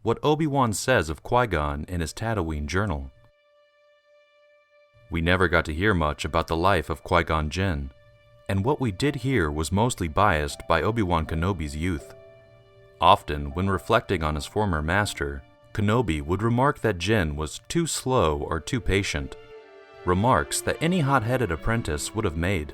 what Obi-Wan says of Qui-Gon in his Tatooine journal. We never got to hear much about the life of Qui-Gon Jinn, and what we did hear was mostly biased by Obi-Wan Kenobi's youth. Often, when reflecting on his former master, Kenobi would remark that Jinn was too slow or too patient, remarks that any hot-headed apprentice would have made.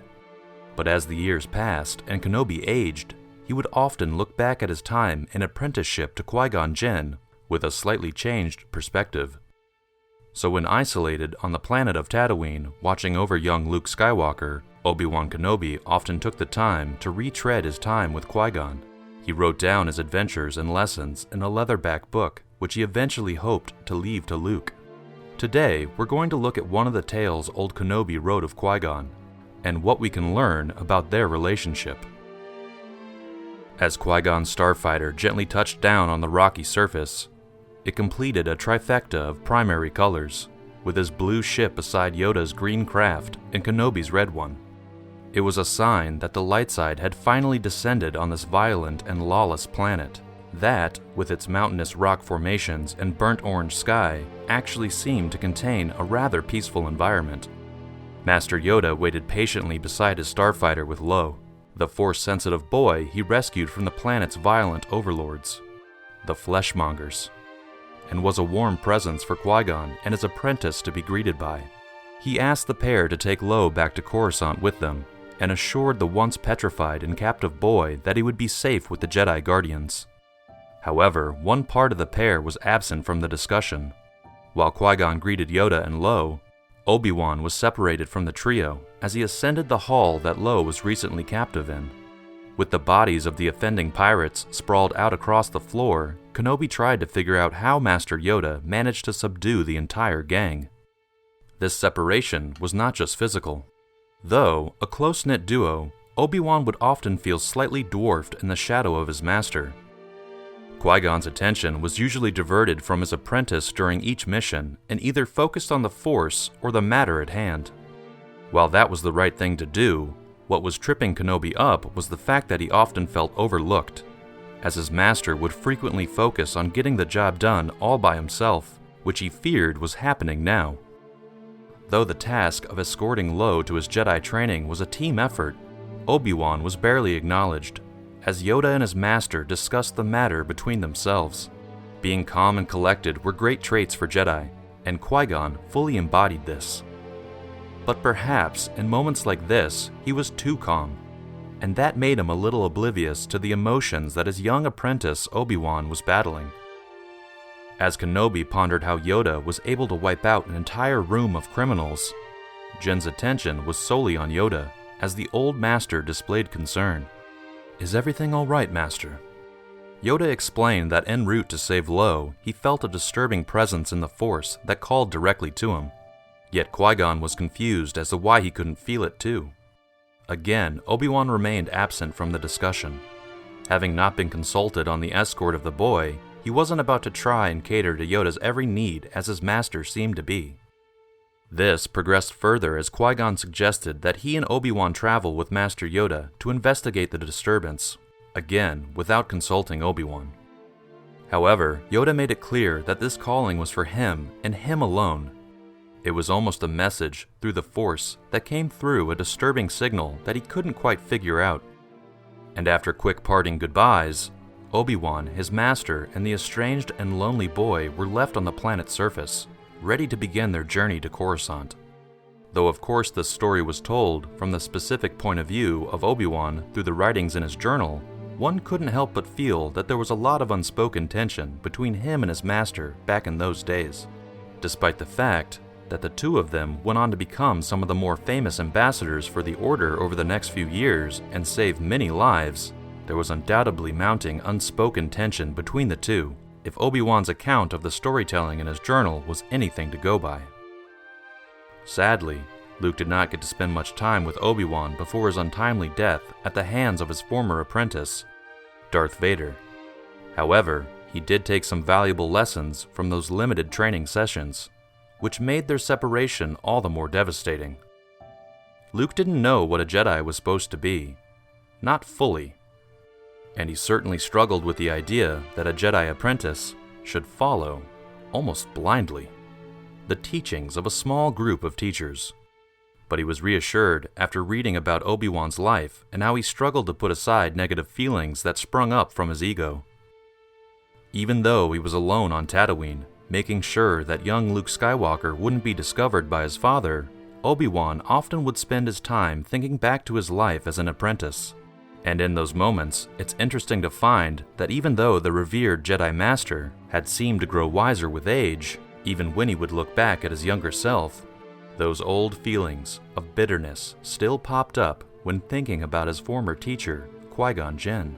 But as the years passed and Kenobi aged, he would often look back at his time in apprenticeship to Qui-Gon Jinn with a slightly changed perspective. So when isolated on the planet of Tatooine watching over young Luke Skywalker, Obi-Wan Kenobi often took the time to retread his time with Qui-Gon. He wrote down his adventures and lessons in a leatherback book, which he eventually hoped to leave to Luke. Today, we're going to look at one of the tales old Kenobi wrote of Qui-Gon, and what we can learn about their relationship. As Qui-Gon's starfighter gently touched down on the rocky surface, it completed a trifecta of primary colors, with his blue ship beside Yoda's green craft and Kenobi's red one. It was a sign that the light side had finally descended on this violent and lawless planet, that, with its mountainous rock formations and burnt orange sky, actually seemed to contain a rather peaceful environment. Master Yoda waited patiently beside his starfighter with Lo, the Force-sensitive boy he rescued from the planet's violent overlords, the Fleshmongers, and was a warm presence for Qui-Gon and his apprentice to be greeted by. He asked the pair to take Lo back to Coruscant with them, and assured the once petrified and captive boy that he would be safe with the Jedi Guardians. However, one part of the pair was absent from the discussion. While Qui-Gon greeted Yoda and Lo, Obi-Wan was separated from the trio as he ascended the hall that Lo was recently captive in. With the bodies of the offending pirates sprawled out across the floor, Kenobi tried to figure out how Master Yoda managed to subdue the entire gang. This separation was not just physical. Though a close-knit duo, Obi-Wan would often feel slightly dwarfed in the shadow of his master. Qui-Gon's attention was usually diverted from his apprentice during each mission and either focused on the Force or the matter at hand. While that was the right thing to do, what was tripping Kenobi up was the fact that he often felt overlooked, as his master would frequently focus on getting the job done all by himself, which he feared was happening now. Though the task of escorting Lo to his Jedi training was a team effort, Obi-Wan was barely acknowledged, as Yoda and his master discussed the matter between themselves. Being calm and collected were great traits for Jedi, and Qui-Gon fully embodied this. But perhaps, in moments like this, he was too calm, and that made him a little oblivious to the emotions that his young apprentice Obi-Wan was battling. As Kenobi pondered how Yoda was able to wipe out an entire room of criminals, Jinn's attention was solely on Yoda, as the old master displayed concern. "Is everything all right, Master?" Yoda explained that en route to save Lo, he felt a disturbing presence in the Force that called directly to him. Yet Qui-Gon was confused as to why he couldn't feel it too. Again, Obi-Wan remained absent from the discussion. Having not been consulted on the escort of the boy, he wasn't about to try and cater to Yoda's every need as his master seemed to be. This progressed further as Qui-Gon suggested that he and Obi-Wan travel with Master Yoda to investigate the disturbance, again without consulting Obi-Wan. However, Yoda made it clear that this calling was for him and him alone. It was almost a message through the Force that came through a disturbing signal that he couldn't quite figure out. And after quick parting goodbyes, Obi-Wan, his master, and the estranged and lonely boy were left on the planet's surface, ready to begin their journey to Coruscant. Though of course this story was told from the specific point of view of Obi-Wan through the writings in his journal, one couldn't help but feel that there was a lot of unspoken tension between him and his master back in those days. Despite the fact that the two of them went on to become some of the more famous ambassadors for the Order over the next few years and save many lives, there was undoubtedly mounting unspoken tension between the two, if Obi-Wan's account of the storytelling in his journal was anything to go by. Sadly, Luke did not get to spend much time with Obi-Wan before his untimely death at the hands of his former apprentice, Darth Vader. However, he did take some valuable lessons from those limited training sessions, which made their separation all the more devastating. Luke didn't know what a Jedi was supposed to be, not fully, and he certainly struggled with the idea that a Jedi apprentice should follow, almost blindly, the teachings of a small group of teachers. But he was reassured after reading about Obi-Wan's life and how he struggled to put aside negative feelings that sprung up from his ego. Even though he was alone on Tatooine, making sure that young Luke Skywalker wouldn't be discovered by his father, Obi-Wan often would spend his time thinking back to his life as an apprentice. And in those moments, it's interesting to find that even though the revered Jedi Master had seemed to grow wiser with age, even when he would look back at his younger self, those old feelings of bitterness still popped up when thinking about his former teacher, Qui-Gon Jinn.